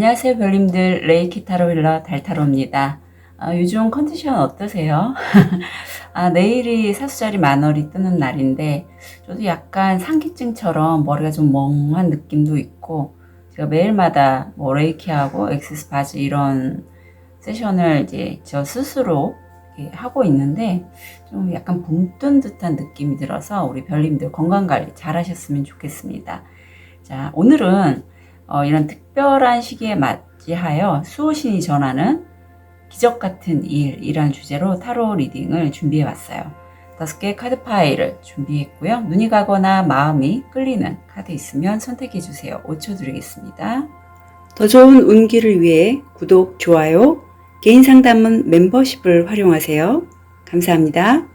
안녕하세요 별님들, 레이키 타로 힐러 달타로입니다. 요즘 컨디션 어떠세요? 내일이 사수자리 만월이 뜨는 날인데 저도 약간 상기증처럼 머리가 좀 멍한 느낌도 있고, 제가 매일마다 뭐 레이키하고 엑세스 바지 이런 세션을 이제 저 스스로 이렇게 하고 있는데 좀 약간 붕 뜬 듯한 느낌이 들어서 우리 별님들 건강관리 잘 하셨으면 좋겠습니다. 자, 오늘은 이런 특별한 시기에 맞이하여 수호신이 전하는 기적 같은 일이라는 주제로 타로 리딩을 준비해 왔어요. 5개의 카드 파일을 준비했고요. 눈이 가거나 마음이 끌리는 카드 있으면 선택해 주세요. 5초 드리겠습니다. 더 좋은 운기를 위해 구독, 좋아요, 개인 상담은 멤버십을 활용하세요. 감사합니다.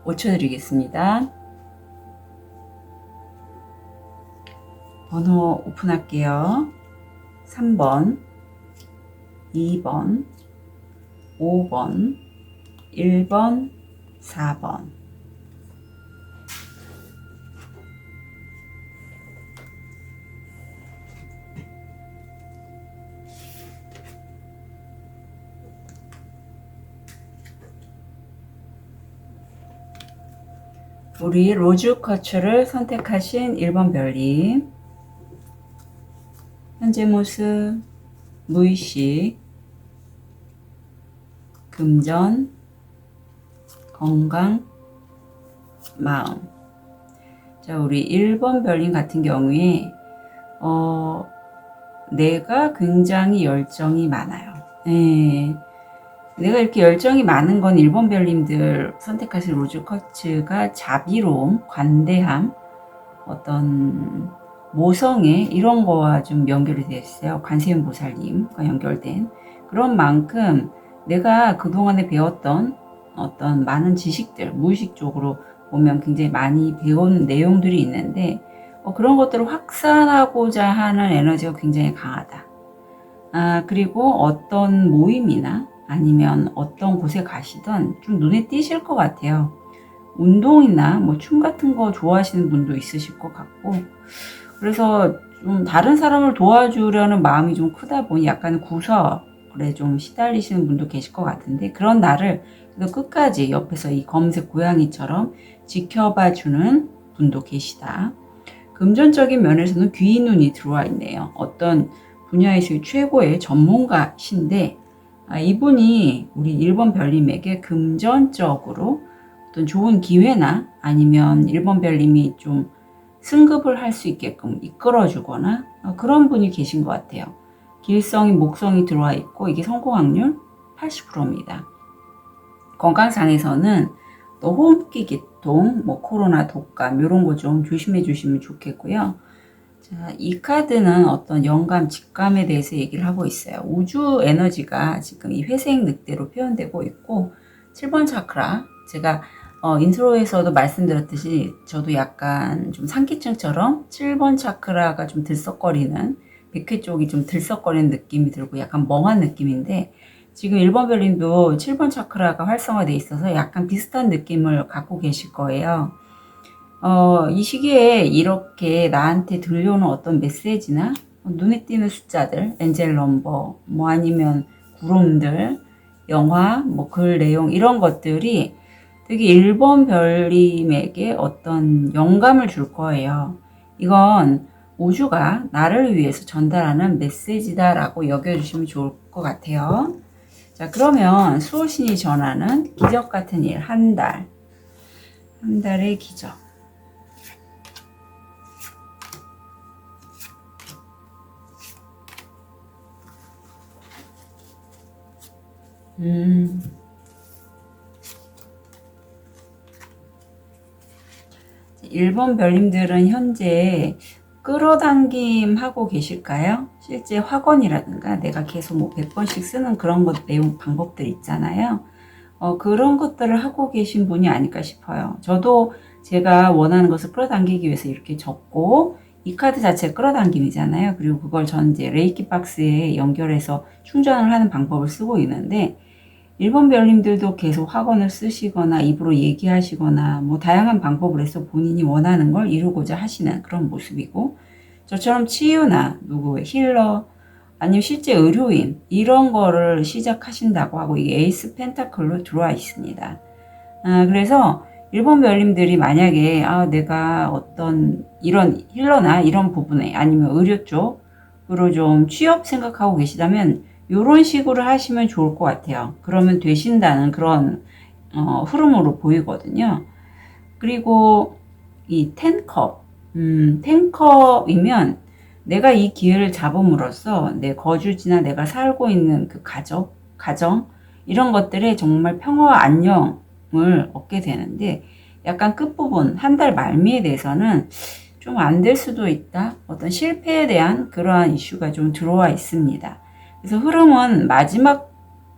5초 드리겠습니다. 번호 오픈할게요. 3번, 2번, 5번, 1번, 4번. 우리 로즈 커츠를 선택하신 1번 별님, 현재 모습, 무의식, 금전, 건강, 마음. 자, 우리 1번 별님 같은 경우에 내가 굉장히 열정이 많아요. 네. 내가 이렇게 열정이 많은 건 1번 별님들 선택하신 로즈 커츠가 자비로움, 관대함, 어떤 모성애 이런 거와 좀 연결이 되어 있어요. 관세음 보살님과 연결된 그런 만큼 내가 그동안에 배웠던 어떤 많은 지식들, 무의식적으로 보면 굉장히 많이 배운 내용들이 있는데 그런 것들을 확산하고자 하는 에너지가 굉장히 강하다. 그리고 어떤 모임이나 아니면 어떤 곳에 가시든 좀 눈에 띄실 것 같아요. 운동이나 뭐 춤 같은 거 좋아하시는 분도 있으실 것 같고, 그래서 좀 다른 사람을 도와주려는 마음이 좀 크다 보니 약간 구설에 좀 시달리시는 분도 계실 것 같은데, 그런 나를 끝까지 옆에서 이 검색 고양이처럼 지켜봐 주는 분도 계시다. 금전적인 면에서는 귀인 눈이 들어와 있네요. 어떤 분야에서 최고의 전문가신데 이분이 우리 1번 별님에게 금전적으로 어떤 좋은 기회나 아니면 1번 별님이 좀 승급을 할 수 있게끔 이끌어주거나 그런 분이 계신 것 같아요. 길성이 목성이 들어와 있고 이게 성공 확률 80%입니다. 건강상에서는 또 호흡기 계통, 뭐 코로나, 독감 이런 거 좀 조심해 주시면 좋겠고요. 자, 이 카드는 어떤 영감, 직감에 대해서 얘기를 하고 있어요. 우주 에너지가 지금 이 회색 늑대로 표현되고 있고 7번 차크라, 제가 인트로에서도 말씀드렸듯이 저도 약간 좀 상기증처럼 7번 차크라가 좀 들썩거리는, 백회 쪽이 좀 들썩거리는 느낌이 들고 약간 멍한 느낌인데, 지금 1번 별님도 7번 차크라가 활성화되어 있어서 약간 비슷한 느낌을 갖고 계실 거예요. 이 시기에 이렇게 나한테 들려오는 어떤 메시지나 눈에 띄는 숫자들, 엔젤 넘버, 뭐 아니면 구름들, 영화, 뭐 글 내용 이런 것들이 되게 1번 별님에게 어떤 영감을 줄 거예요. 이건 우주가 나를 위해서 전달하는 메시지다라고 여겨주시면 좋을 것 같아요. 자, 그러면 수호신이 전하는 기적 같은 일, 한 달의 기적. 음. 1번 별님들은 현재 끌어당김 하고 계실까요? 실제 확언이라든가 내가 계속 뭐 100번씩 쓰는 그런 것 내용 방법들 있잖아요. 그런 것들을 하고 계신 분이 아닐까 싶어요. 저도 제가 원하는 것을 끌어당기기 위해서 이렇게 적고, 이 카드 자체 끌어당김이잖아요. 그리고 그걸 전 이제 레이키 박스에 연결해서 충전을 하는 방법을 쓰고 있는데, 1번 별님들도 계속 학원을 쓰시거나 입으로 얘기하시거나 뭐 다양한 방법을 해서 본인이 원하는 걸 이루고자 하시는 그런 모습이고, 저처럼 치유나 누구의 힐러 아니면 실제 의료인 이런 거를 시작하신다고 하고 이게 에이스 펜타클로 들어와 있습니다. 그래서 1번 별님들이 만약에 내가 어떤 이런 힐러나 이런 부분에 아니면 의료 쪽으로 좀 취업 생각하고 계시다면 이런 식으로 하시면 좋을 것 같아요. 그러면 되신다는 그런 흐름으로 보이거든요. 그리고 이 10컵, 10컵이면 내가 이 기회를 잡음으로써 내 거주지나 내가 살고 있는 그 가정 이런 것들에 정말 평화와 안녕을 얻게 되는데, 약간 끝부분 한 달 말미에 대해서는 좀 안 될 수도 있다. 어떤 실패에 대한 그러한 이슈가 좀 들어와 있습니다. 그래서 흐름은 마지막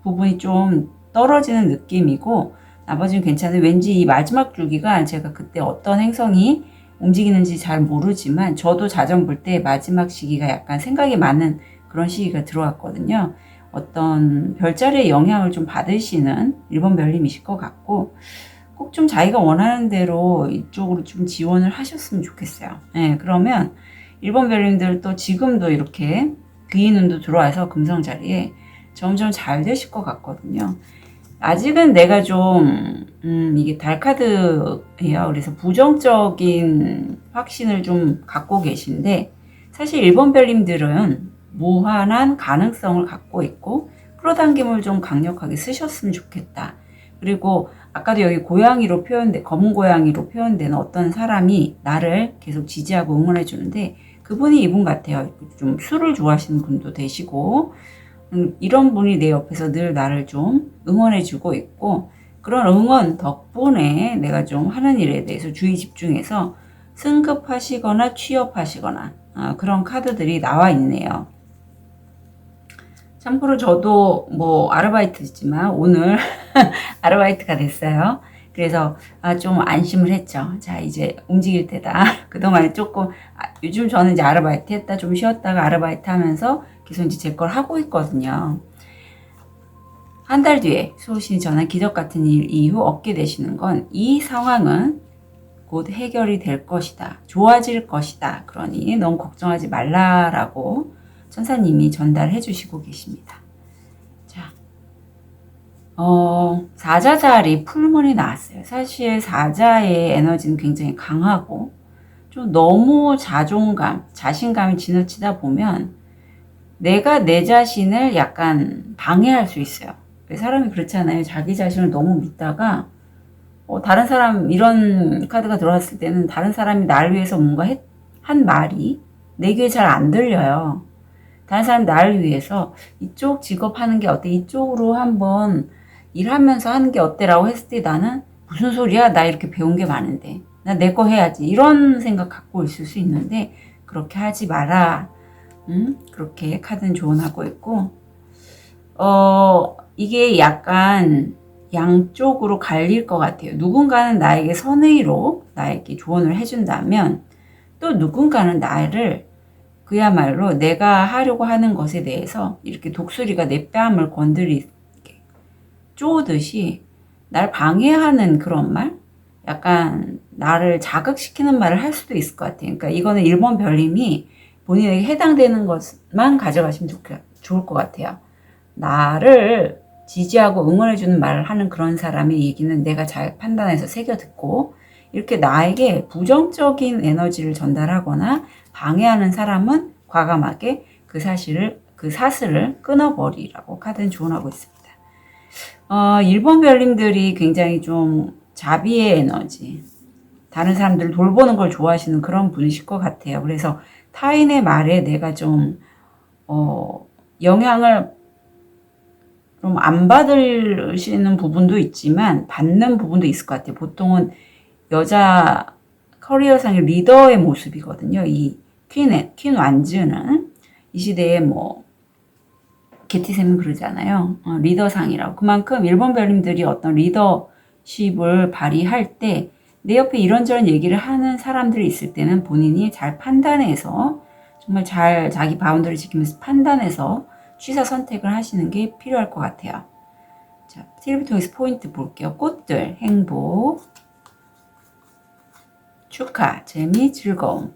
부분이 좀 떨어지는 느낌이고 나머지는 괜찮아요. 왠지 이 마지막 주기가 제가 그때 어떤 행성이 움직이는지 잘 모르지만 저도 자전 볼 때 마지막 시기가 약간 생각이 많은 그런 시기가 들어왔거든요. 어떤 별자리의 영향을 좀 받으시는 1번 별님이실 것 같고, 꼭 좀 자기가 원하는 대로 이쪽으로 좀 지원을 하셨으면 좋겠어요. 네, 그러면 1번 별님들 또 지금도 이렇게 귀인운도 들어와서 금성 자리에 점점 잘 되실 것 같거든요. 아직은 내가 좀 이게 달 카드예요. 그래서 부정적인 확신을 좀 갖고 계신데, 사실 1번 별님들은 무한한 가능성을 갖고 있고 끌어당김을 좀 강력하게 쓰셨으면 좋겠다. 그리고 아까도 여기 고양이로 검은 고양이로 표현되는 어떤 사람이 나를 계속 지지하고 응원해 주는데, 그분이 이분 같아요. 좀 술을 좋아하시는 분도 되시고, 이런 분이 내 옆에서 늘 나를 좀 응원해 주고 있고, 그런 응원 덕분에 내가 좀 하는 일에 대해서 주의 집중해서 승급하시거나 취업하시거나 그런 카드들이 나와 있네요. 참고로 저도 뭐 아르바이트지만 오늘 아르바이트가 됐어요. 그래서 좀 안심을 했죠. 자, 이제 움직일 때다. 그동안 조금 요즘 저는 이제 아르바이트 했다 좀 쉬었다가 아르바이트 하면서 계속 이제 제 걸 하고 있거든요. 한 달 뒤에 수호신이 전한 기적 같은 일 이후 얻게 되시는 건, 이 상황은 곧 해결이 될 것이다. 좋아질 것이다. 그러니 너무 걱정하지 말라라고 천사님이 전달해 주시고 계십니다. 자, 사자자리 풀문이 나왔어요. 사실 사자의 에너지는 굉장히 강하고 좀 너무 자신감이 지나치다 보면 내가 내 자신을 약간 방해할 수 있어요. 사람이 그렇잖아요. 자기 자신을 너무 믿다가 다른 사람, 이런 카드가 들어왔을 때는 다른 사람이 나를 위해서 뭔가 한 말이 내 귀에 잘 안 들려요. 다른 사람 나를 위해서 이쪽 직업 하는 게 어때? 이쪽으로 한번 일하면서 하는 게 어때? 라고 했을 때 나는 무슨 소리야? 나 이렇게 배운 게 많은데. 나 내 거 해야지. 이런 생각 갖고 있을 수 있는데 그렇게 하지 마라. 그렇게 카드는 조언하고 있고, 이게 약간 양쪽으로 갈릴 것 같아요. 누군가는 나에게 선의로 나에게 조언을 해준다면 또 누군가는 나를 그야말로 내가 하려고 하는 것에 대해서 이렇게 독수리가 내 뺨을 건드리게 쪼듯이 날 방해하는 그런 말? 약간 나를 자극시키는 말을 할 수도 있을 것 같아요. 그러니까 이거는 1번 별님이 본인에게 해당되는 것만 가져가시면 좋을 것 같아요. 나를 지지하고 응원해주는 말을 하는 그런 사람의 얘기는 내가 잘 판단해서 새겨 듣고, 이렇게 나에게 부정적인 에너지를 전달하거나 방해하는 사람은 과감하게 그 사슬을 끊어버리라고 카드는 조언하고 있습니다. 1번 별님들이 굉장히 좀 자비의 에너지, 다른 사람들을 돌보는 걸 좋아하시는 그런 분이실 것 같아요. 그래서 타인의 말에 내가 좀 영향을 좀 안 받으시는 부분도 있지만 받는 부분도 있을 것 같아요. 보통은 여자 커리어상의 리더의 모습이거든요. 이 퀸 완즈는 이 시대에 뭐 게티샘은 그러잖아요. 리더상이라고. 그만큼 1번 별님들이 어떤 리더십을 발휘할 때 내 옆에 이런저런 얘기를 하는 사람들이 있을 때는 본인이 잘 판단해서, 정말 잘 자기 바운더리 지키면서 판단해서 취사 선택을 하시는 게 필요할 것 같아요. 자, 트리를 통해서 포인트 볼게요. 꽃들, 행복, 축하, 재미, 즐거움.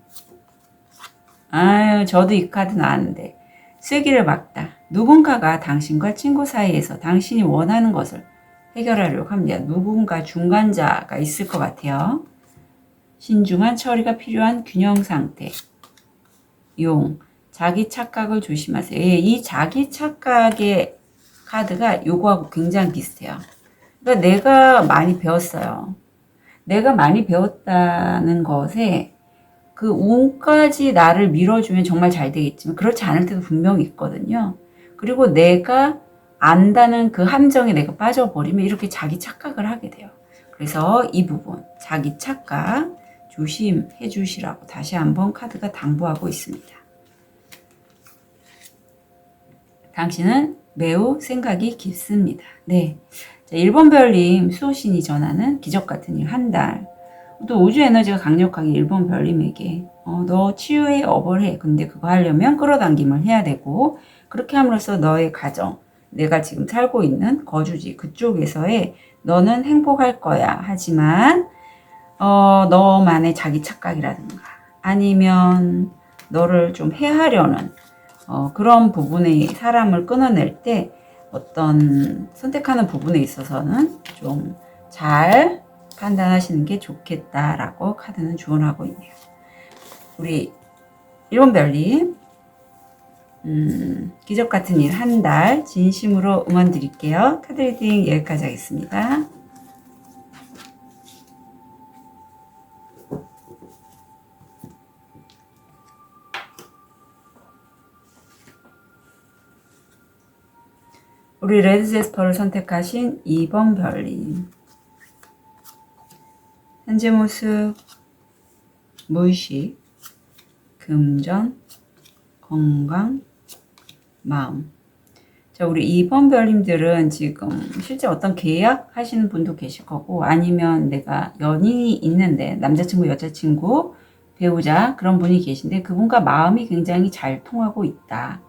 아유, 저도 이 카드 나왔는데 쐐기를 막다. 누군가가 당신과 친구 사이에서 당신이 원하는 것을 해결하려고 합니다. 누군가 중간자가 있을 것 같아요. 신중한 처리가 필요한 균형 상태. 용, 자기 착각을 조심하세요. 예, 이 자기 착각의 카드가 요거하고 굉장히 비슷해요. 그러니까 내가 많이 배웠어요. 내가 많이 배웠다는 것에 그 운까지 나를 밀어주면 정말 잘 되겠지만 그렇지 않을 때도 분명히 있거든요. 그리고 내가 안다는 그 함정에 내가 빠져버리면 이렇게 자기 착각을 하게 돼요. 그래서 이 부분 자기 착각 조심해 주시라고 다시 한번 카드가 당부하고 있습니다. 당신은 매우 생각이 깊습니다. 네. 자, 1번 별님 수호신이 전하는 기적 같은 일 한 달. 또 우주 에너지가 강력하게 1번 별님에게 너 치유해 업을 해. 근데 그거 하려면 끌어당김을 해야 되고 그렇게 함으로써 너의 가정, 내가 지금 살고 있는 거주지 그쪽에서의 너는 행복할 거야. 하지만 너만의 자기 착각이라든가 아니면 너를 좀 해하려는 그런 부분에 사람을 끊어낼 때 어떤 선택하는 부분에 있어서는 좀 잘 판단하시는 게 좋겠다라고 카드는 조언하고 있네요. 우리 1번 별님 기적 같은 일 한 달 진심으로 응원 드릴게요. 카드 리딩 여기까지 하겠습니다. 우리 레드 제스퍼를 선택하신 2번 별님 현재 모습, 무의식, 금전, 건강, 마음. 자, 우리 2번 별님들은 지금 실제 어떤 계약 하시는 분도 계실 거고 아니면 내가 연인이 있는데 남자친구, 여자친구, 배우자 그런 분이 계신데 그분과 마음이 굉장히 잘 통하고 있다.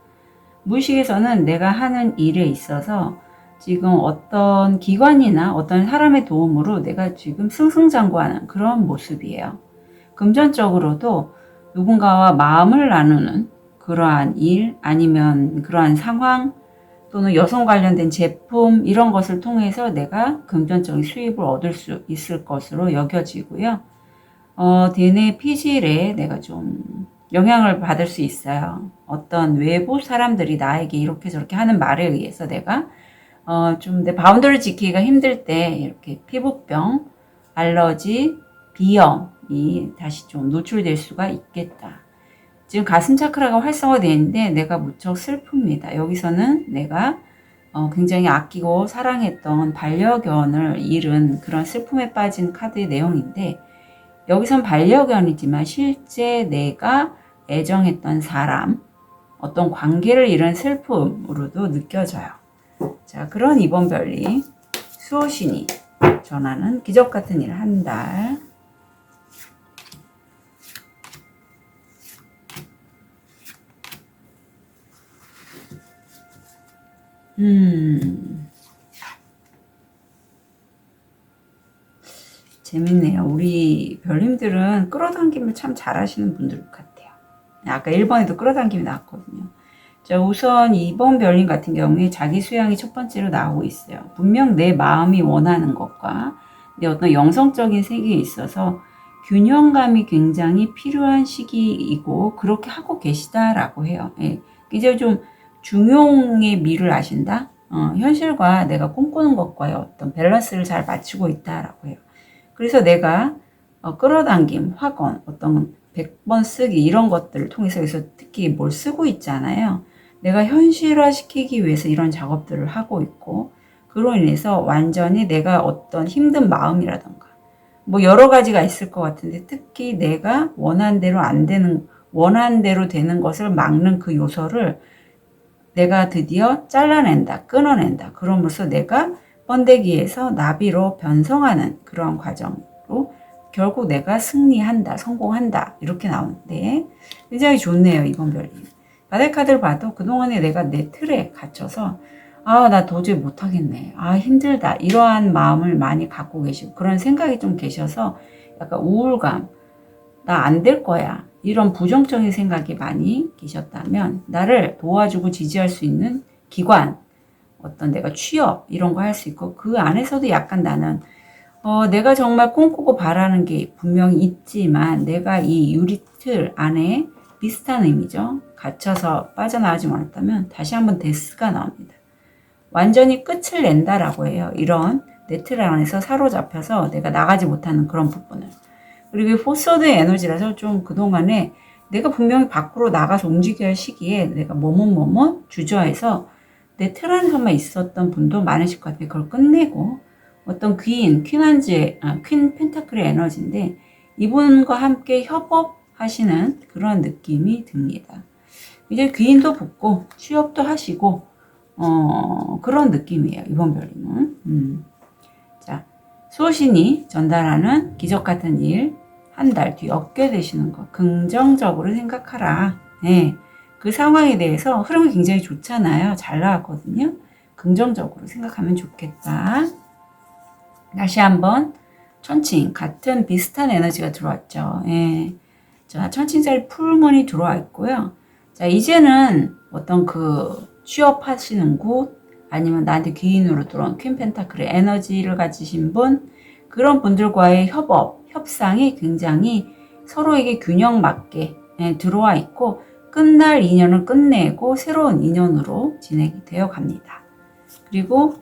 무의식에서는 내가 하는 일에 있어서 지금 어떤 기관이나 어떤 사람의 도움으로 내가 지금 승승장구하는 그런 모습이에요. 금전적으로도 누군가와 마음을 나누는 그러한 일 아니면 그러한 상황 또는 여성 관련된 제품 이런 것을 통해서 내가 금전적인 수입을 얻을 수 있을 것으로 여겨지고요. 대내 피질에 내가 좀 영향을 받을 수 있어요. 어떤 외부 사람들이 나에게 이렇게 저렇게 하는 말에 의해서 내가 좀 내 바운더를 지키기가 힘들 때 이렇게 피부병, 알러지, 비염이 다시 좀 노출될 수가 있겠다. 지금 가슴 차크라가 활성화되어 있는데 내가 무척 슬픕니다. 여기서는 내가 굉장히 아끼고 사랑했던 반려견을 잃은 그런 슬픔에 빠진 카드의 내용인데 여기선 반려견이지만 실제 내가 애정했던 사람, 어떤 관계를 잃은 슬픔으로도 느껴져요. 자, 그런 2번 별님 수호신이 전하는 기적 같은 일 한 달. 재밌네요. 우리 별님들은 끌어당김을 참 잘하시는 분들 같아요. 아까 1번에도 끌어당김이 나왔거든요. 자, 우선 2번 별님 같은 경우에 자기 수양이 첫 번째로 나오고 있어요. 분명 내 마음이 원하는 것과 내 어떤 영성적인 세계에 있어서 균형감이 굉장히 필요한 시기이고 그렇게 하고 계시다라고 해요. 예. 이제 좀 중용의 미를 아신다? 현실과 내가 꿈꾸는 것과의 어떤 밸런스를 잘 맞추고 있다라고 해요. 그래서 내가 끌어당김, 확언, 어떤 100번 쓰기 이런 것들을 통해서 여기서 특히 뭘 쓰고 있잖아요. 내가 현실화 시키기 위해서 이런 작업들을 하고 있고 그로 인해서 완전히 내가 어떤 힘든 마음이라던가 뭐 여러 가지가 있을 것 같은데 특히 내가 원한 대로 안 되는 원한 대로 되는 것을 막는 그 요소를 내가 드디어 잘라낸다, 끊어낸다. 그럼으로써 내가 번데기에서 나비로 변성하는 그런 과정으로 결국 내가 승리한다, 성공한다 이렇게 나오는데 굉장히 좋네요. 이번 별님. 바닥 카드를 봐도 그동안에 내가 내 틀에 갇혀서 아, 나 도저히 못하겠네. 아, 힘들다. 이러한 마음을 많이 갖고 계시고, 그런 생각이 좀 계셔서 약간 우울감, 나 안 될 거야. 이런 부정적인 생각이 많이 계셨다면, 나를 도와주고 지지할 수 있는 기관, 어떤 내가 취업, 이런 거 할 수 있고, 그 안에서도 약간 나는, 내가 정말 꿈꾸고 바라는 게 분명히 있지만, 내가 이 유리틀 안에 비슷한 의미죠. 갇혀서 빠져나가지 못했다면, 다시 한번 데스가 나옵니다. 완전히 끝을 낸다라고 해요. 이런 네트 안에서 사로잡혀서 내가 나가지 못하는 그런 부분을. 그리고 포스워드의 에너지라서 좀 그동안에 내가 분명히 밖으로 나가서 움직여야 할 시기에 내가 뭐뭐 주저해서 내 틀 안에서만 있었던 분도 많으실 것 같아요. 그걸 끝내고 어떤 퀸 펜타클의 에너지인데 이분과 함께 협업하시는 그런 느낌이 듭니다. 이제 귀인도 붙고 취업도 하시고 그런 느낌이에요. 이번 별님은. 자, 수호신이 전달하는 기적 같은 일, 한 달 뒤 얻게 되시는 것, 긍정적으로 생각하라. 네. 그 상황에 대해서 흐름이 굉장히 좋잖아요. 잘 나왔거든요. 긍정적으로 생각하면 좋겠다. 다시 한번 천칭, 같은 비슷한 에너지가 들어왔죠. 예. 자, 천칭자리 풀문이 들어와 있고요. 자, 이제는 어떤 그 취업하시는 곳, 아니면 나한테 귀인으로 들어온 퀸 펜타클의 에너지를 가지신 분, 그런 분들과의 협업, 협상이 굉장히 서로에게 균형 맞게 들어와 있고, 끝날 인연을 끝내고 새로운 인연으로 진행이 되어 갑니다. 그리고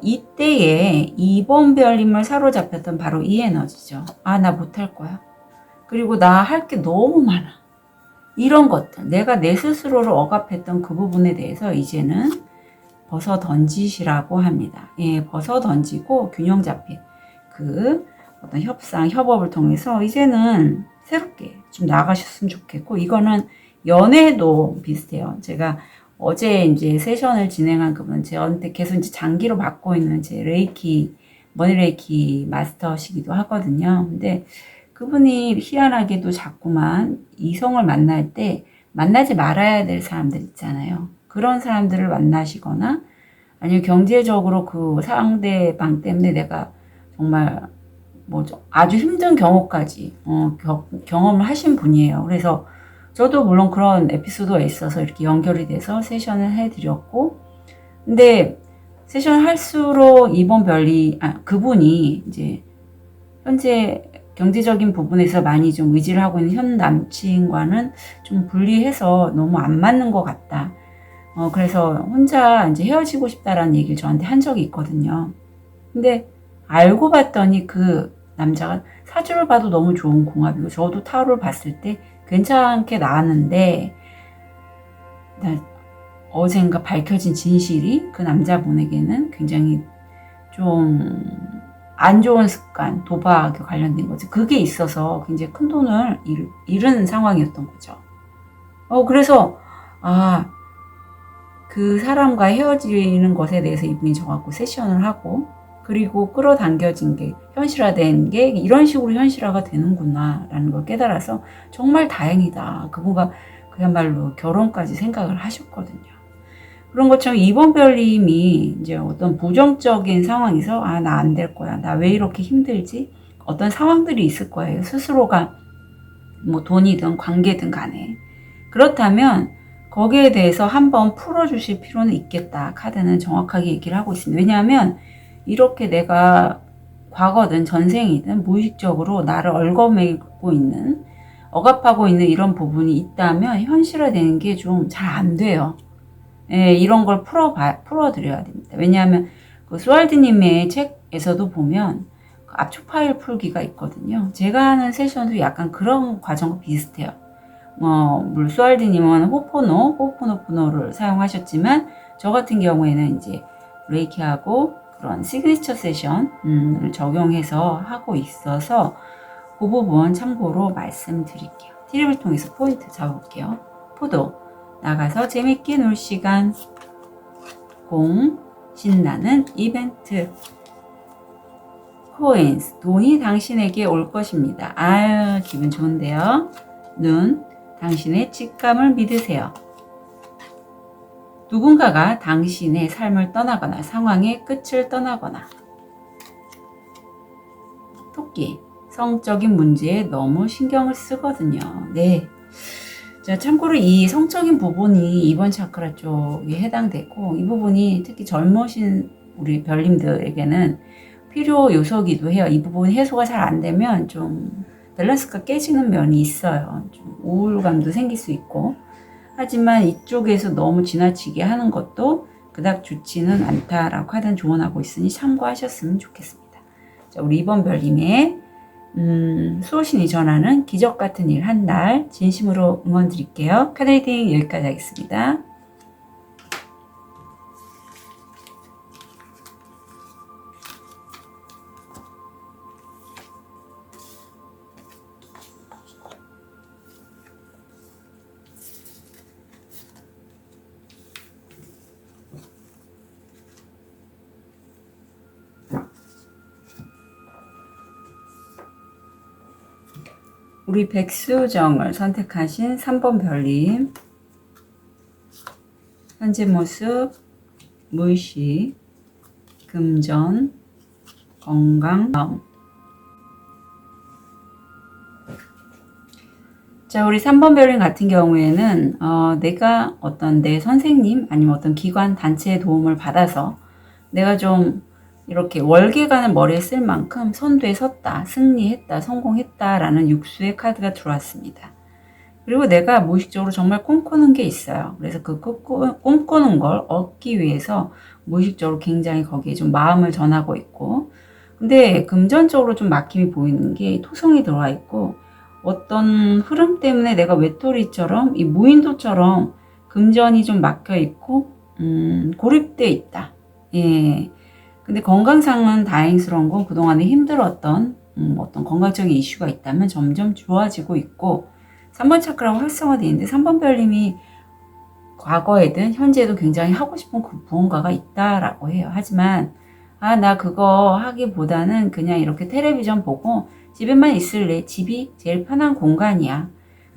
이때에 2번 별님을 사로잡혔던 바로 이 에너지죠. 아, 나 못할 거야. 그리고 나 할 게 너무 많아. 이런 것들, 내가 내 스스로를 억압했던 그 부분에 대해서 이제는 벗어 던지시라고 합니다. 예, 벗어 던지고 균형 잡힌 그 어떤 협상, 협업을 통해서 이제는 새롭게 좀 나가셨으면 좋겠고, 이거는 연애도 비슷해요. 제가 어제 이제 세션을 진행한 그분, 저한테 계속 이제 장기로 맡고 있는 제 레이키, 머니 레이키 마스터시기도 하거든요. 근데 그분이 희한하게도 자꾸만 이성을 만날 때 만나지 말아야 될 사람들 있잖아요. 그런 사람들을 만나시거나 아니면 경제적으로 그 상대방 때문에 내가 정말 뭐죠, 아주 힘든 경우까지 경험을 하신 분이에요. 그래서 저도 물론 그런 에피소드가 있어서 이렇게 연결이 돼서 세션을 해드렸고, 근데 세션을 할수록 이번 그분이 이제 현재 경제적인 부분에서 많이 좀 의지를 하고 있는 현 남친과는 좀 분리해서 너무 안 맞는 것 같다. 그래서 혼자 이제 헤어지고 싶다라는 얘기를 저한테 한 적이 있거든요. 근데 알고 봤더니 그 남자가 사주를 봐도 너무 좋은 궁합이고, 저도 타로를 봤을 때 괜찮게 나왔는데, 어젠가 밝혀진 진실이 그 남자분에게는 굉장히 좀 안 좋은 습관, 도박에 관련된 거죠. 그게 있어서 굉장히 큰 돈을 잃은 상황이었던 거죠. 그래서 그 사람과 헤어지는 것에 대해서 이분이 저하고 세션을 하고, 그리고 끌어당겨진 게 현실화된 게 이런 식으로 현실화가 되는구나 라는 걸 깨달아서 정말 다행이다. 그분과 그야말로 결혼까지 생각을 하셨거든요. 그런 것처럼 이번 별님이 이제 어떤 부정적인 상황에서 나 안 될 거야. 나 왜 이렇게 힘들지? 어떤 상황들이 있을 거예요. 스스로가 뭐 돈이든 관계든 간에. 그렇다면 거기에 대해서 한번 풀어주실 필요는 있겠다. 카드는 정확하게 얘기를 하고 있습니다. 왜냐하면 이렇게 내가 과거든 전생이든 무의식적으로 나를 얽어매고 있는, 억압하고 있는 이런 부분이 있다면 현실화되는 게 좀 잘 안 돼요. 예, 이런 걸 풀어드려야 됩니다. 왜냐하면 그 수알드님의 책에서도 보면 그 압축 파일 풀기가 있거든요. 제가 하는 세션도 약간 그런 과정과 비슷해요. 물론 수알드님은 호포노포노를 사용하셨지만, 저 같은 경우에는 이제 레이키하고 그런 시그니처 세션을 적용해서 하고 있어서 그 부분 참고로 말씀드릴게요. 트립을 통해서 포인트 잡아볼게요. 포도 나가서 재밌게 놀 시간, 신나는 이벤트, 코인스, 돈이 당신에게 올 것입니다. 아유, 기분 좋은데요. 눈, 당신의 직감을 믿으세요. 누군가가 당신의 삶을 떠나거나 상황의 끝을 떠나거나. 토끼, 성적인 문제에 너무 신경을 쓰거든요. 네. 자, 참고로 이 성적인 부분이 2번 차크라 쪽에 해당되고, 이 부분이 특히 젊으신 우리 별님들에게는 필요 요소이기도 해요. 이 부분 해소가 잘 안 되면 좀 밸런스가 깨지는 면이 있어요. 좀 우울감도 생길 수 있고. 하지만 이쪽에서 너무 지나치게 하는 것도 그닥 좋지는 않다라고 하단 조언하고 있으니 참고하셨으면 좋겠습니다. 자, 우리 2번 별님의 수호신이 전하는 기적 같은 일 한 달 진심으로 응원 드릴게요. 카드 리딩 여기까지 하겠습니다. 우리 백수정을 선택하신 3번 별님, 현재 모습, 무의식, 금전, 건강, 마음. 자, 우리 3번 별님 같은 경우에는 내가 어떤 내 선생님 아니면 어떤 기관 단체의 도움을 받아서 내가 좀 이렇게 월계관을 머리에 쓸 만큼 선두에 섰다, 승리했다, 성공했다라는 육수의 카드가 들어왔습니다. 그리고 내가 무의식적으로 정말 꿈꾸는 게 있어요. 그래서 그 꿈꾸는 걸 얻기 위해서 무의식적으로 굉장히 거기에 좀 마음을 전하고 있고, 근데 금전적으로 좀 막힘이 보이는 게 토성이 들어와 있고, 어떤 흐름 때문에 내가 외톨이처럼 이 무인도처럼 금전이 좀 막혀 있고 고립돼 있다. 예. 근데 건강상은 다행스러운 건 그동안에 힘들었던 어떤 건강적인 이슈가 있다면 점점 좋아지고 있고, 3번 차크라고 활성화되어 있는데 3번 별님이 과거에든 현재에도 굉장히 하고 싶은 그 무언가가 있다라고 해요. 하지만 나 그거 하기보다는 그냥 이렇게 텔레비전 보고 집에만 있을래. 집이 제일 편한 공간이야.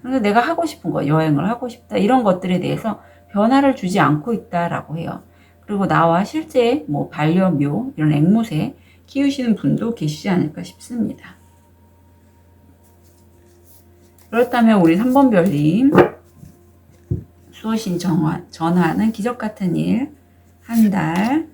그래서 내가 하고 싶은 거, 여행을 하고 싶다, 이런 것들에 대해서 변화를 주지 않고 있다라고 해요. 그리고 나와 실제 뭐 반려묘, 이런 앵무새 키우시는 분도 계시지 않을까 싶습니다. 그렇다면 우리 3번 별님, 수호신 전하는 기적 같은 일 한 달.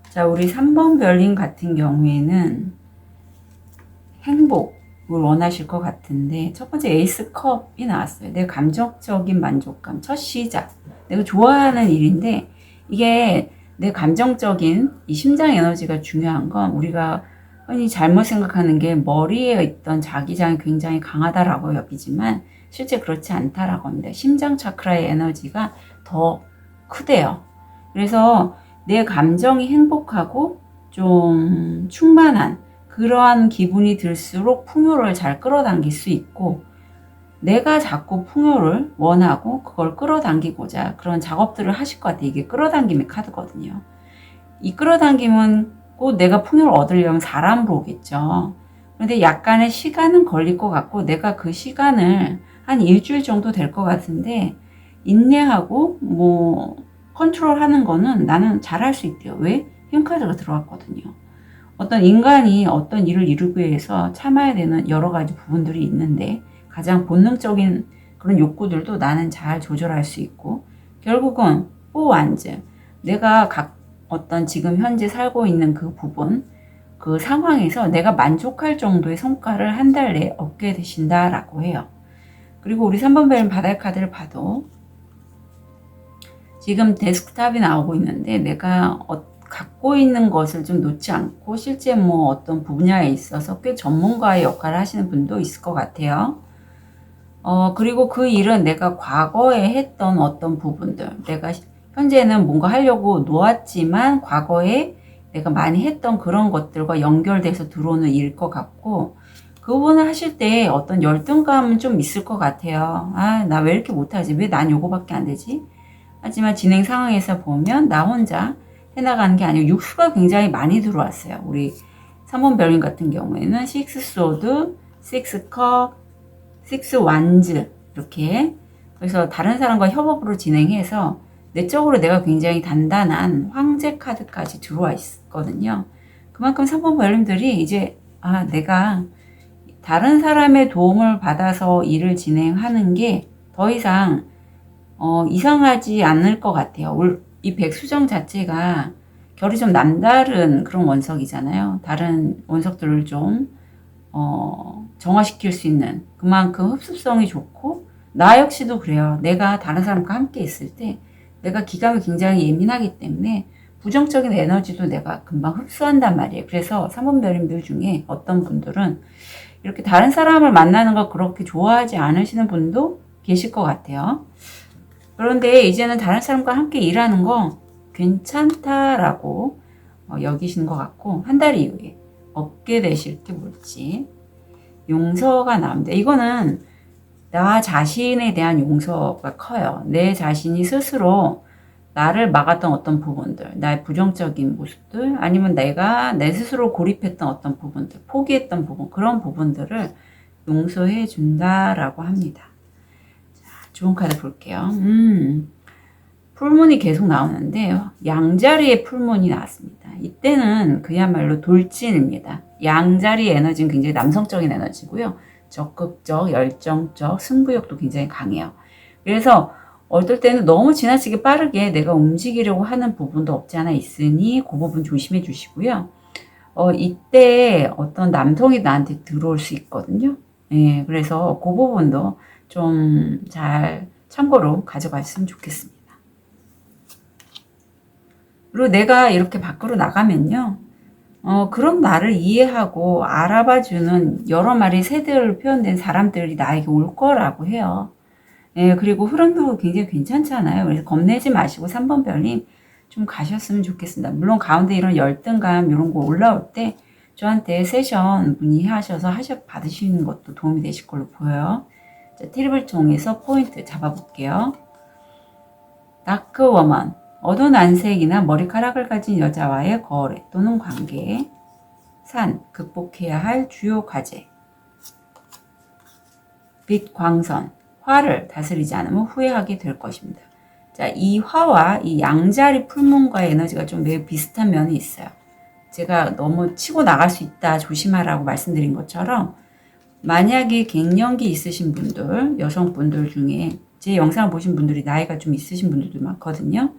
자, 우리 3번 별님 같은 경우에는 행복을 원하실 것 같은데, 첫 번째 에이스 컵이 나왔어요. 내 감정적인 만족감, 첫 시작. 내가 좋아하는 일인데, 이게 내 감정적인 이 심장 에너지가 중요한 건 우리가 흔히 잘못 생각하는 게 머리에 있던 자기장이 굉장히 강하다라고 여기지만 실제 그렇지 않다라고 합니다. 심장 차크라의 에너지가 더 크대요. 그래서 내 감정이 행복하고 좀 충만한 그러한 기분이 들수록 풍요를 잘 끌어당길 수 있고, 내가 자꾸 풍요를 원하고 그걸 끌어당기고자 그런 작업들을 하실 것 같아요. 이게 끌어당김의 카드거든요. 이 끌어당김은 꼭 내가 풍요를 얻으려면 사람으로 오겠죠. 그런데 약간의 시간은 걸릴 것 같고, 내가 그 시간을 한 일주일 정도 될 것 같은데 인내하고 컨트롤하는 거는 나는 잘할 수 있대요. 왜? 힘카드가 들어왔거든요. 어떤 인간이 어떤 일을 이루기 위해서 참아야 되는 여러 가지 부분들이 있는데, 가장 본능적인 그런 욕구들도 나는 잘 조절할 수 있고, 결국은 뽀완즈, 내가 어떤 지금 현재 살고 있는 그 부분, 그 상황에서 내가 만족할 정도의 성과를 한 달 내에 얻게 되신다라고 해요. 그리고 우리 3번 별 바닥 카드를 봐도 지금 데스크탑이 나오고 있는데, 내가 갖고 있는 것을 좀 놓지 않고 실제 어떤 분야에 있어서 꽤 전문가의 역할을 하시는 분도 있을 것 같아요. 그리고 그 일은 내가 과거에 했던 어떤 부분들, 내가 현재는 뭔가 하려고 놓았지만 과거에 내가 많이 했던 그런 것들과 연결돼서 들어오는 일일 것 같고, 그 부분을 하실 때 어떤 열등감은 좀 있을 것 같아요. 나 왜 이렇게 못하지? 왜 난 요거밖에 안 되지? 하지만 진행 상황에서 보면 나 혼자 해나가는 게 아니고 육수가 굉장히 많이 들어왔어요. 우리 3번 별님 같은 경우에는 6 소드, 6 컵, 6 완즈 이렇게. 그래서 다른 사람과 협업으로 진행해서 내적으로 내가 굉장히 단단한 황제 카드까지 들어와 있거든요. 그만큼 3번 별님들이 이제 내가 다른 사람의 도움을 받아서 일을 진행하는 게 더 이상 이상하지 않을 것 같아요. 이 백수정 자체가 결이 좀 남다른 그런 원석이잖아요. 다른 원석들을 좀 정화시킬 수 있는 그만큼 흡수성이 좋고, 나 역시도 그래요. 내가 다른 사람과 함께 있을 때 내가 기감이 굉장히 예민하기 때문에 부정적인 에너지도 내가 금방 흡수한단 말이에요. 그래서 3번 별님들 중에 어떤 분들은 이렇게 다른 사람을 만나는 걸 그렇게 좋아하지 않으시는 분도 계실 것 같아요. 그런데 이제는 다른 사람과 함께 일하는 거 괜찮다라고 여기시는 것 같고, 한 달 이후에 얻게 되실 게 뭘지 용서가 나옵니다. 이거는 나 자신에 대한 용서가 커요. 내 자신이 스스로 나를 막았던 어떤 부분들, 나의 부정적인 모습들, 아니면 내가 내 스스로 고립했던 어떤 부분들, 포기했던 부분, 그런 부분들을 용서해 준다라고 합니다. 자, 좋은 카드 볼게요. 풀문이 계속 나오는데 양자리의 풀문이 나왔습니다. 이때는 그야말로 돌진입니다. 양자리 에너지는 굉장히 남성적인 에너지고요. 적극적, 열정적, 승부욕도 굉장히 강해요. 그래서 어떨 때는 너무 지나치게 빠르게 내가 움직이려고 하는 부분도 없지 않아 있으니 그 부분 조심해 주시고요. 이때 어떤 남성이 나한테 들어올 수 있거든요. 예, 그래서 그 부분도 좀 잘 참고로 가져갔으면 좋겠습니다. 그리고 내가 이렇게 밖으로 나가면요. 그런 나를 이해하고 알아봐주는 여러 마리 새들로 표현된 사람들이 나에게 올 거라고 해요. 예, 그리고 흐름도 굉장히 괜찮잖아요. 그래서 겁내지 마시고 3번 별님 좀 가셨으면 좋겠습니다. 물론 가운데 이런 열등감 이런 거 올라올 때 저한테 세션 문의하셔서 받으시는 것도 도움이 되실 걸로 보여요. 자, 트립을 통해서 포인트 잡아볼게요. 다크 워먼, 어두운 안색이나 머리카락을 가진 여자와의 거래 또는 관계. 산, 극복해야 할 주요 과제. 빛, 광선, 화를 다스리지 않으면 후회하게 될 것입니다. 자, 이 화와 이 양자리 풀문과의 에너지가 좀 매우 비슷한 면이 있어요. 제가 너무 치고 나갈 수 있다, 조심하라고 말씀드린 것처럼, 만약에 갱년기 있으신 분들, 여성분들 중에 제 영상을 보신 분들이 나이가 좀 있으신 분들도 많거든요.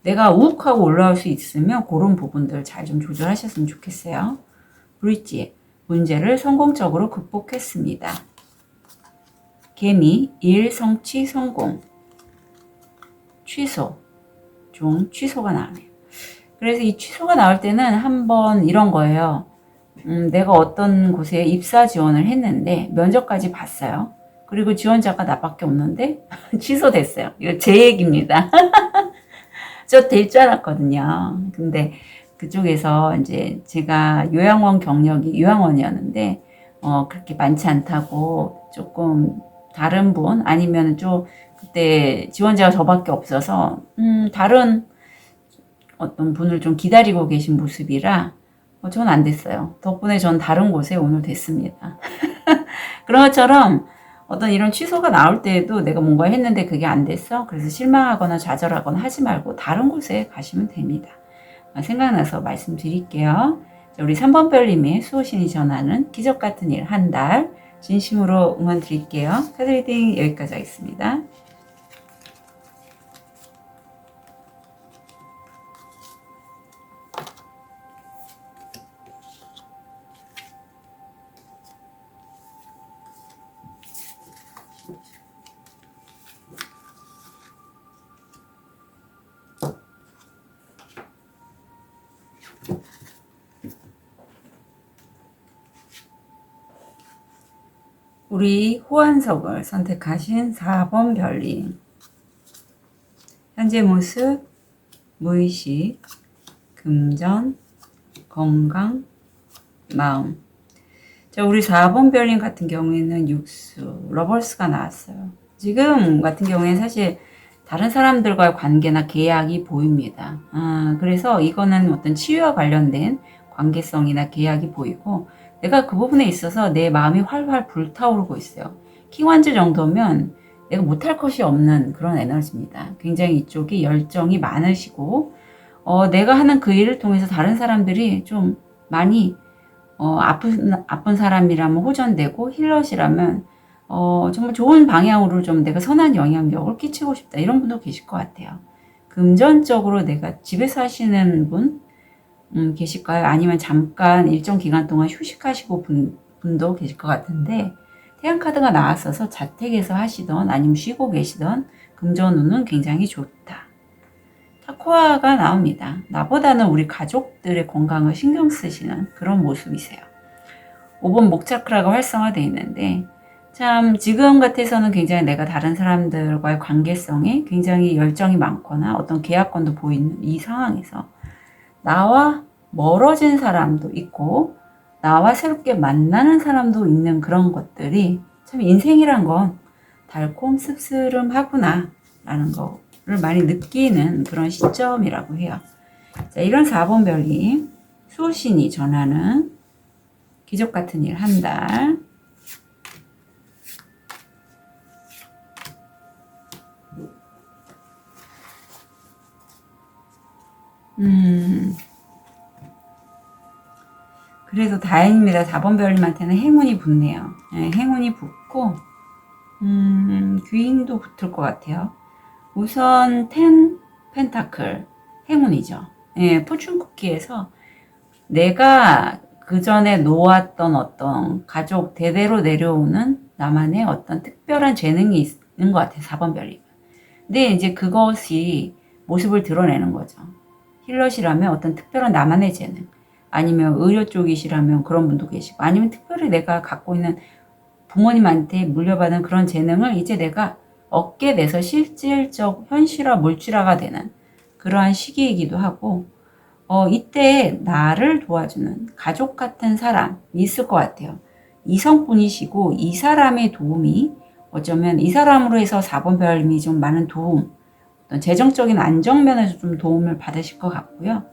내가 우욱하고 올라올 수 있으면 그런 부분들 잘 좀 조절하셨으면 좋겠어요. 브릿지, 문제를 성공적으로 극복했습니다. 개미, 일 성취 성공. 취소, 좀 취소가 나오네요. 그래서 이 취소가 나올 때는 한번 이런 거예요. 내가 어떤 곳에 입사 지원을 했는데 면접까지 봤어요. 그리고 지원자가 나밖에 없는데 취소됐어요. 이거 제 얘기입니다. 저 될 줄 알았거든요. 근데 그쪽에서 이제 제가 요양원 경력이 요양원이었는데 그렇게 많지 않다고 조금 다른 분 아니면 좀 그때 지원자가 저밖에 없어서 다른 어떤 분을 좀 기다리고 계신 모습이라 전 안 됐어요. 덕분에 전 다른 곳에 오늘 됐습니다. 그런 것처럼 어떤 이런 취소가 나올 때에도 내가 뭔가 했는데 그게 안 됐어. 그래서 실망하거나 좌절하거나 하지 말고 다른 곳에 가시면 됩니다. 생각나서 말씀드릴게요. 우리 3번 별님의 수호신이 전하는 기적 같은 일 한 달 진심으로 응원 드릴게요. 카드 리딩 여기까지 하겠습니다. 우리 호환석을 선택하신 4번 별님. 현재 모습, 무의식, 금전, 건강, 마음. 자, 우리 4번 별님 같은 경우에는 육수, 러버스가 나왔어요. 지금 같은 경우에는 사실 다른 사람들과의 관계나 계약이 보입니다. 그래서 이거는 어떤 치유와 관련된 관계성이나 계약이 보이고 내가 그 부분에 있어서 내 마음이 활활 불타오르고 있어요. 킹완즈 정도면 내가 못할 것이 없는 그런 에너지입니다. 굉장히 이쪽이 열정이 많으시고 내가 하는 그 일을 통해서 다른 사람들이 좀 많이 아픈 사람이라면 호전되고 힐러시라면 정말 좋은 방향으로 좀 내가 선한 영향력을 끼치고 싶다. 이런 분도 계실 것 같아요. 금전적으로 내가 집에서 하시는 분 계실까요? 아니면 잠깐 일정 기간 동안 휴식하시고 분도 계실 것 같은데 태양카드가 나왔어서 자택에서 하시던 아니면 쉬고 계시던 금전운은 굉장히 좋다. 타코아가 나옵니다. 나보다는 우리 가족들의 건강을 신경 쓰시는 그런 모습이세요. 5번 목차크라가 활성화되어 있는데 참 지금 같아서는 굉장히 내가 다른 사람들과의 관계성에 굉장히 열정이 많거나 어떤 계약권도 보이는 이 상황에서 나와 멀어진 사람도 있고 나와 새롭게 만나는 사람도 있는 그런 것들이 참 인생이란 건 달콤 씁쓸하구나 라는 거를 많이 느끼는 그런 시점이라고 해요. 자, 이런 4번 별이 수호신이 전하는 기적 같은 일 한 달. 그래도 다행입니다. 4번 별님한테는 행운이 붙네요. 네, 행운이 붙고 귀인도 붙을 것 같아요. 우선 10 펜타클 행운이죠. 네, 포춘 쿠키에서 내가 그 전에 놓았던 어떤 가족 대대로 내려오는 나만의 어떤 특별한 재능이 있는 것 같아요. 4번 별이. 근데 이제 그것이 모습을 드러내는 거죠. 힐러시라면 어떤 특별한 나만의 재능, 아니면 의료 쪽이시라면 그런 분도 계시고, 아니면 특별히 내가 갖고 있는 부모님한테 물려받은 그런 재능을 이제 내가 얻게 돼서 실질적 현실화, 물질화가 되는 그러한 시기이기도 하고, 이때 나를 도와주는 가족 같은 사람이 있을 것 같아요. 이성분이시고 이 사람의 도움이 어쩌면 이 사람으로 해서 4번 별님이 좀 많은 도움, 어떤 재정적인 안정면에서 좀 도움을 받으실 것 같고요.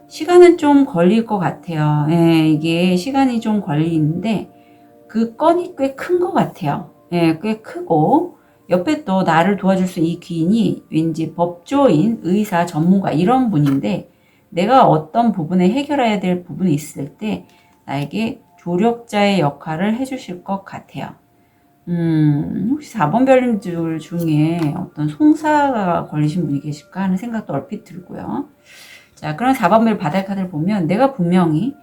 시간은 좀 걸릴 것 같아요. 예, 이게 시간이 좀 걸리는데 그 건이 꽤 큰 것 같아요. 예, 꽤 크고 옆에 또 나를 도와줄 수 있는 이 귀인이 왠지 법조인, 의사, 전문가 이런 분인데 내가 어떤 부분에 해결해야 될 부분이 있을 때 나에게 조력자의 역할을 해주실 것 같아요. 혹시 4번 별님들 중에 어떤 송사가 걸리신 분이 계실까 하는 생각도 얼핏 들고요. 자, 그런 4번 별 바닥 카드를 보면 내가 분명히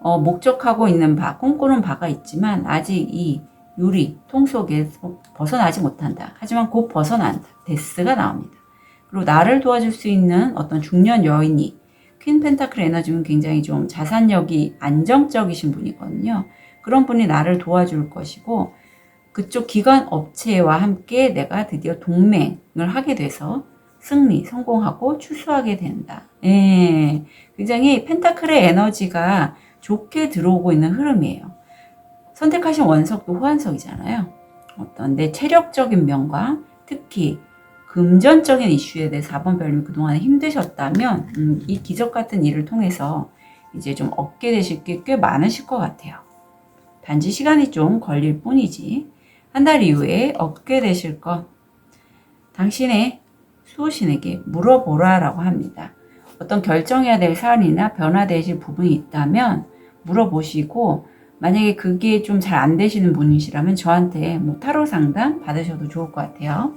목적하고 있는 바, 꿈꾸는 바가 있지만 아직 이 유리, 통 속에서 벗어나지 못한다. 하지만 곧 벗어난다. 데스가 나옵니다. 그리고 나를 도와줄 수 있는 어떤 중년 여인이 퀸 펜타클 에너지는 굉장히 좀 자산력이 안정적이신 분이거든요. 그런 분이 나를 도와줄 것이고 그쪽 기관 업체와 함께 내가 드디어 동맹을 하게 돼서 승리, 성공하고 출소하게 된다. 예, 굉장히 펜타클의 에너지가 좋게 들어오고 있는 흐름이에요. 선택하신 원석도 호환석이잖아요. 어떤 내 체력적인 면과 특히 금전적인 이슈에 대해 4번 별님 그동안 힘드셨다면 이 기적 같은 일을 통해서 이제 좀 얻게 되실 게 꽤 많으실 것 같아요. 단지 시간이 좀 걸릴 뿐이지 한 달 이후에 얻게 되실 것 당신의 수호신에게 물어보라 라고 합니다. 어떤 결정해야 될 사안이나 변화되실 부분이 있다면 물어보시고 만약에 그게 좀 잘 안 되시는 분이시라면 저한테 뭐 타로 상담 받으셔도 좋을 것 같아요.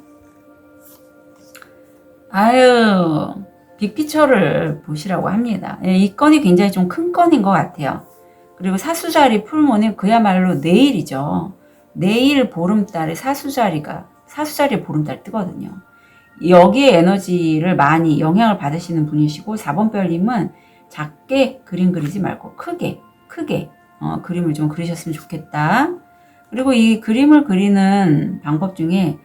아유, 빅피처를 보시라고 합니다. 이 건이 굉장히 좀 큰 건인 것 같아요. 그리고 사수자리 풀문이 그야말로 내일이죠. 내일 보름달에 사수자리 보름달 뜨거든요. 여기에 에너지를 많이 영향을 받으시는 분이시고 4번 별님은 작게 그림 그리지 말고 크게 그림을 좀 그리셨으면 좋겠다. 그리고 이 그림을 그리는 방법 중에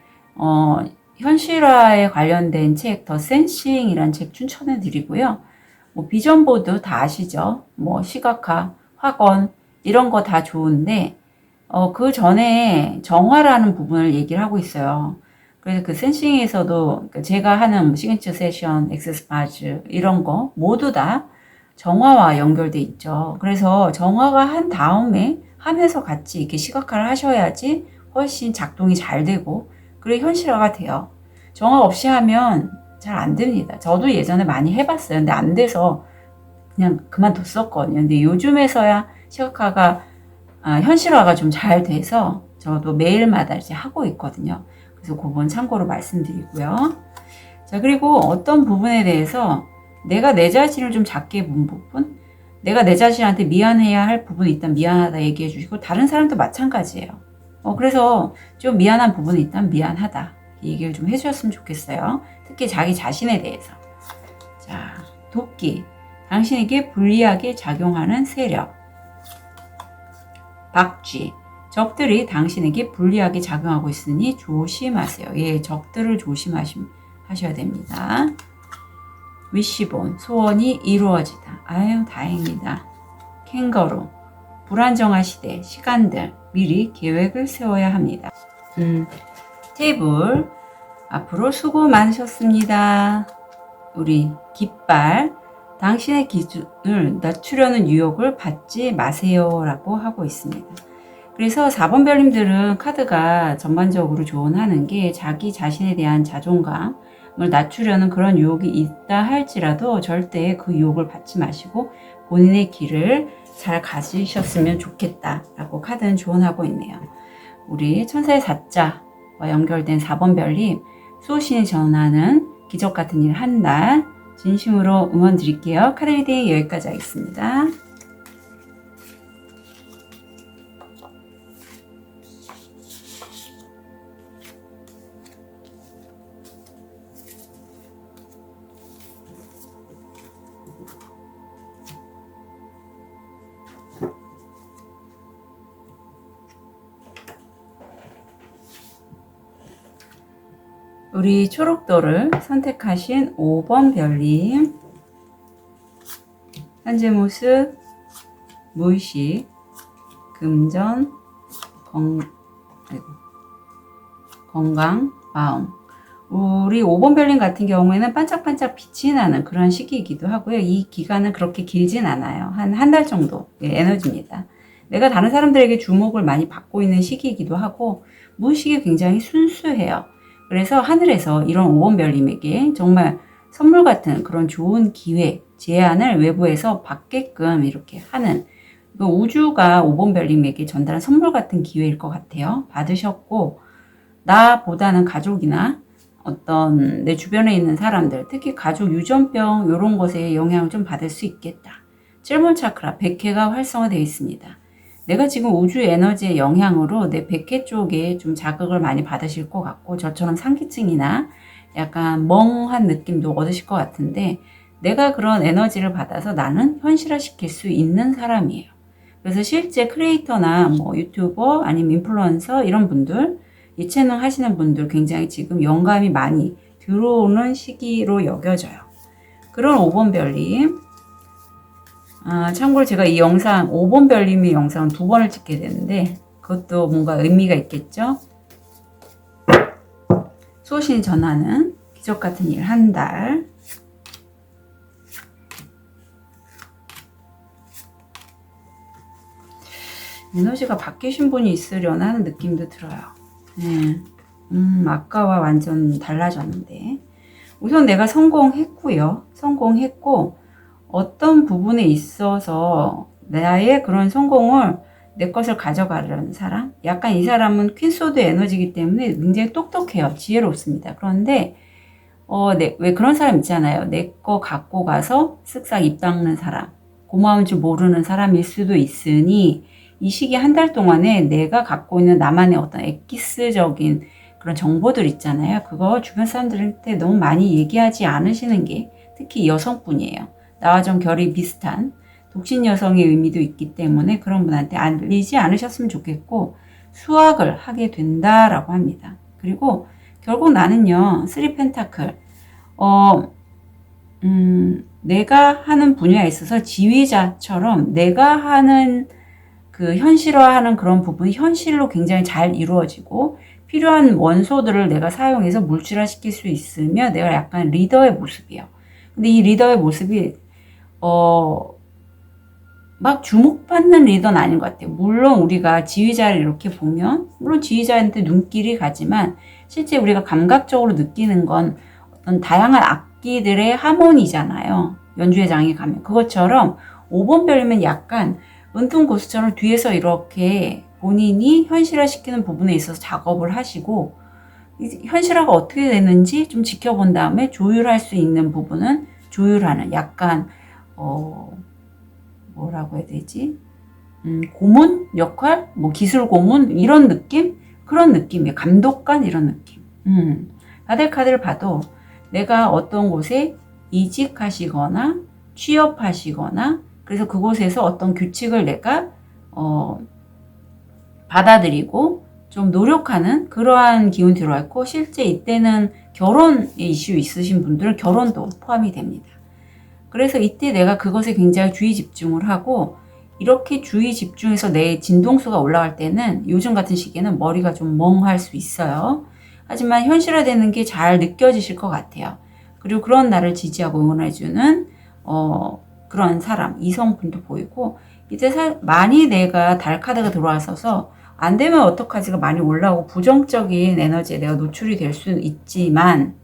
현실화에 관련된 책, 더 센싱이라는 책 추천해 드리고요. 뭐 비전보드 다 아시죠? 뭐 시각화, 확언 이런 거 다 좋은데 그 전에 정화라는 부분을 얘기를 하고 있어요. 그래서 그 센싱에서도 그러니까 제가 하는 시그니처 세션, 액세스 바즈 이런 거 모두 다 정화와 연결돼 있죠. 그래서 정화가 한 다음에 하면서 같이 이렇게 시각화를 하셔야지 훨씬 작동이 잘 되고 그리고 현실화가 돼요. 정화 없이 하면 잘 안 됩니다. 저도 예전에 많이 해봤어요. 근데 안 돼서 그냥 그만뒀었거든요. 근데 요즘에서야 시각화가 현실화가 좀 잘 돼서 저도 매일마다 이제 하고 있거든요. 그래서 그건 참고로 말씀드리고요. 자, 그리고 어떤 부분에 대해서 내가 내 자신을 좀 작게 본 부분, 내가 내 자신한테 미안해야 할 부분이 있다면 미안하다 얘기해 주시고 다른 사람도 마찬가지예요. 그래서 좀 미안한 부분이 있다면 미안하다 얘기를 좀 해주셨으면 좋겠어요. 특히 자기 자신에 대해서. 자, 도끼, 당신에게 불리하게 작용하는 세력. 박쥐, 적들이 당신에게 불리하게 작용하고 있으니 조심하세요. 예, 적들을 조심하셔야 됩니다. 위시본, 소원이 이루어지다. 아유, 다행이다. 캥거루, 불안정한 시대, 시간들, 미리 계획을 세워야 합니다. 테이블, 앞으로 수고 많으셨습니다. 우리 깃발, 당신의 기준을 낮추려는 유혹을 받지 마세요 라고 하고 있습니다. 그래서 4번 별님들은 카드가 전반적으로 조언하는 게 자기 자신에 대한 자존감을 낮추려는 그런 유혹이 있다 할지라도 절대 그 유혹을 받지 마시고 본인의 길을 잘 가지셨으면 좋겠다 라고 카드는 조언하고 있네요. 우리 천사의 4자와 연결된 4번 별님, 수호신이 전하는 기적같은 일 한 달 진심으로 응원 드릴게요. 카드 리딩 여기까지 하겠습니다. 우리 초록도를 선택하신 5번 별님, 현재 모습, 무의식, 금전, 건강, 마음. 우리 5번 별님 같은 경우에는 반짝반짝 빛이 나는 그런 시기이기도 하고요. 이 기간은 그렇게 길진 않아요. 한 달 정도 에너지입니다. 내가 다른 사람들에게 주목을 많이 받고 있는 시기이기도 하고 무의식이 굉장히 순수해요. 그래서 하늘에서 이런 5번 별님에게 정말 선물 같은 그런 좋은 기회, 제안을 외부에서 받게끔 이렇게 하는 우주가 5번 별님에게 전달한 선물 같은 기회일 것 같아요. 받으셨고 나보다는 가족이나 어떤 내 주변에 있는 사람들, 특히 가족 유전병 이런 것에 영향을 좀 받을 수 있겠다. 7번 차크라 100회가 활성화되어 있습니다. 내가 지금 우주 에너지의 영향으로 내 백회 쪽에 좀 자극을 많이 받으실 것 같고 저처럼 상기증이나 약간 멍한 느낌도 얻으실 것 같은데 내가 그런 에너지를 받아서 나는 현실화시킬 수 있는 사람이에요. 그래서 실제 크리에이터나 뭐 유튜버 아니면 인플루언서 이런 분들, 예체능 하시는 분들 굉장히 지금 영감이 많이 들어오는 시기로 여겨져요. 그런 5번 별님, 참고로 제가 이 영상 5번 별님의 영상은 2번을 찍게 되는데 그것도 뭔가 의미가 있겠죠. 수호신이 전하는 기적같은 일 한 달. 에너지가 바뀌신 분이 있으려나 하는 느낌도 들어요. 네. 아까와 완전 달라졌는데 우선 내가 성공했고요. 성공했고 어떤 부분에 있어서 나의 그런 성공을 내 것을 가져가려는 사람, 약간 이 사람은 퀸소드 에너지이기 때문에 굉장히 똑똑해요. 지혜롭습니다. 그런데 왜 그런 사람 있잖아요. 내 거 갖고 가서 쓱싹 입 닦는 사람, 고마운 줄 모르는 사람일 수도 있으니 이 시기 한 달 동안에 내가 갖고 있는 나만의 어떤 엑기스적인 그런 정보들 있잖아요. 그거 주변 사람들한테 너무 많이 얘기하지 않으시는 게 특히 여성분이에요. 나와 좀 결이 비슷한 독신 여성의 의미도 있기 때문에 그런 분한테 알리지 않으셨으면 좋겠고 수학을 하게 된다라고 합니다. 그리고 결국 나는요, 3 펜타클, 내가 하는 분야에 있어서 지휘자처럼 내가 하는 그 현실화하는 그런 부분이 현실로 굉장히 잘 이루어지고 필요한 원소들을 내가 사용해서 물질화시킬 수 있으면 내가 약간 리더의 모습이에요. 근데 이 리더의 모습이 막 주목받는 리더는 아닌 것 같아요. 물론 우리가 지휘자를 이렇게 보면 물론 지휘자한테 눈길이 가지만 실제 우리가 감각적으로 느끼는 건 어떤 다양한 악기들의 하모니잖아요. 연주회장에 가면 그것처럼 5번 별이면 약간 은둔 고수처럼 뒤에서 이렇게 본인이 현실화시키는 부분에 있어서 작업을 하시고 현실화가 어떻게 되는지 좀 지켜본 다음에 조율할 수 있는 부분은 조율하는 약간 뭐라고 해야 되지? 고문 역할? 뭐 기술 고문? 이런 느낌? 그런 느낌이에요. 감독관 이런 느낌. 바델 카드를 봐도 내가 어떤 곳에 이직하시거나 취업하시거나 그래서 그곳에서 어떤 규칙을 내가 받아들이고 좀 노력하는 그러한 기운이 들어있고 실제 이때는 결혼 이슈 있으신 분들은 결혼도 포함이 됩니다. 그래서 이때 내가 그것에 굉장히 주의 집중을 하고 이렇게 주의 집중해서 내 진동수가 올라갈 때는 요즘 같은 시기에는 머리가 좀 멍할 수 있어요. 하지만 현실화되는 게 잘 느껴지실 것 같아요. 그리고 그런 나를 지지하고 응원해주는 그런 사람, 이성분도 보이고 이제 많이 내가 달 카드가 들어와서 안 되면 어떡하지가 많이 올라오고 부정적인 에너지에 내가 노출이 될 수는 있지만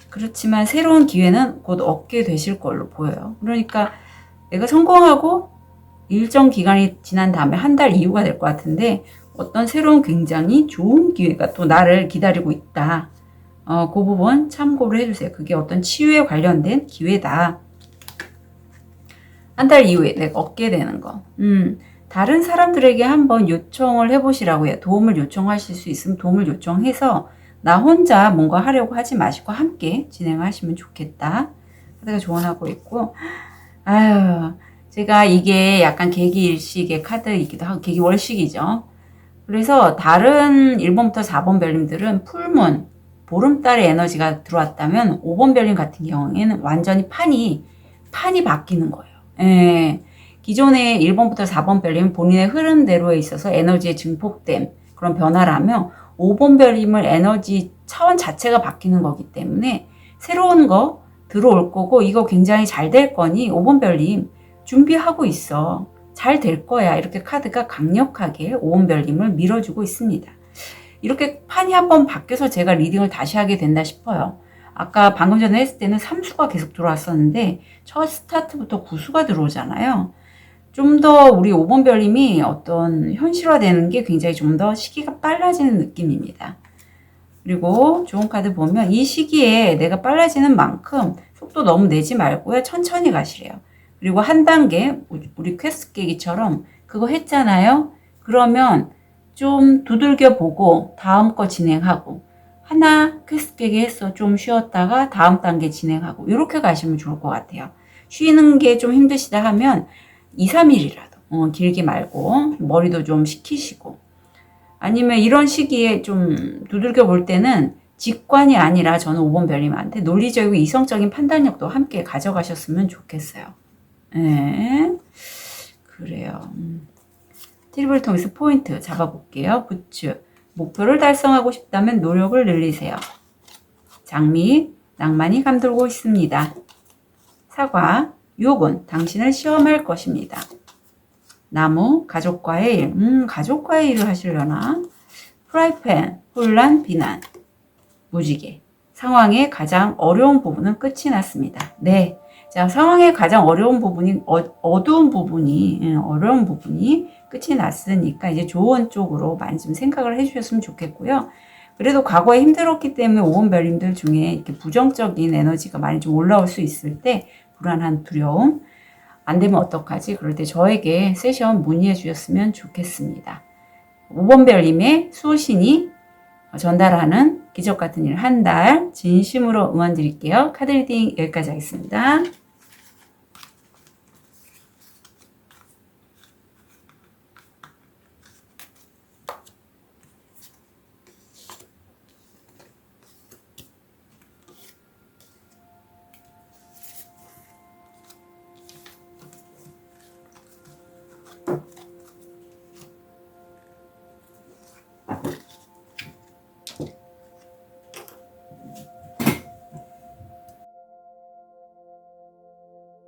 그렇지만 새로운 기회는 곧 얻게 되실 걸로 보여요. 그러니까 내가 성공하고 일정 기간이 지난 다음에 한 달 이후가 될 것 같은데 어떤 새로운 굉장히 좋은 기회가 또 나를 기다리고 있다. 그 부분 참고를 해주세요. 그게 어떤 치유에 관련된 기회다. 한 달 이후에 내가 얻게 되는 거. 다른 사람들에게 한번 요청을 해보시라고 해요. 도움을 요청하실 수 있으면 도움을 요청해서 나 혼자 뭔가 하려고 하지 마시고 함께 진행하시면 좋겠다. 카드가 조언하고 있고 아유 제가 이게 약간 계기일식의 카드이기도 하고 계기월식이죠. 그래서 다른 1번부터 4번 별님들은 풀문, 보름달의 에너지가 들어왔다면 5번 별님 같은 경우에는 완전히 판이 바뀌는 거예요. 예. 기존의 1번부터 4번 별님은 본인의 흐름대로에 있어서 에너지의 증폭됨 그런 변화라면 5번 별님을 에너지 차원 자체가 바뀌는 거기 때문에 새로운 거 들어올 거고 이거 굉장히 잘 될 거니 5번 별님 준비하고 있어. 잘 될 거야. 이렇게 카드가 강력하게 5번 별님을 밀어주고 있습니다. 이렇게 판이 한번 바뀌어서 제가 리딩을 다시 하게 된다 싶어요. 아까 방금 전에 했을 때는 3수가 계속 들어왔었는데 첫 스타트부터 9수가 들어오잖아요. 좀 더 우리 5번 별님이 어떤 현실화되는 게 굉장히 좀 더 시기가 빨라지는 느낌입니다. 그리고 좋은 카드 보면 이 시기에 내가 빨라지는 만큼 속도 너무 내지 말고요. 천천히 가시래요. 그리고 한 단계 우리 퀘스트 깨기처럼 그거 했잖아요. 그러면 좀 두들겨 보고 다음 거 진행하고 하나 퀘스트 깨기 했어. 좀 쉬었다가 다음 단계 진행하고 이렇게 가시면 좋을 것 같아요. 쉬는 게 좀 힘드시다 하면 2, 3일이라도 길게 말고 머리도 좀 식히시고 아니면 이런 시기에 좀 두들겨 볼 때는 직관이 아니라 저는 5번 별님한테 논리적이고 이성적인 판단력도 함께 가져가셨으면 좋겠어요. 네. 그래요. 트립을 통해서 포인트 잡아볼게요. 부츠. 목표를 달성하고 싶다면 노력을 늘리세요. 장미. 낭만이 감돌고 있습니다. 사과. 유혹은 당신을 시험할 것입니다. 나무, 가족과의 일. 가족과의 일을 하시려나? 프라이팬, 혼란, 비난. 무지개. 상황의 가장 어려운 부분은 끝이 났습니다. 네. 자, 상황의 가장 어려운 부분이, 어려운 부분이 끝이 났으니까 이제 좋은 쪽으로 많이 좀 생각을 해주셨으면 좋겠고요. 그래도 과거에 힘들었기 때문에 5번 별님들 중에 이렇게 부정적인 에너지가 많이 좀 올라올 수 있을 때 불안한 두려움, 안 되면 어떡하지? 그럴 때 저에게 세션 문의해 주셨으면 좋겠습니다. 5번 별님의 수호신이 전달하는 기적 같은 일 한 달 진심으로 응원 드릴게요. 카드 리딩 여기까지 하겠습니다.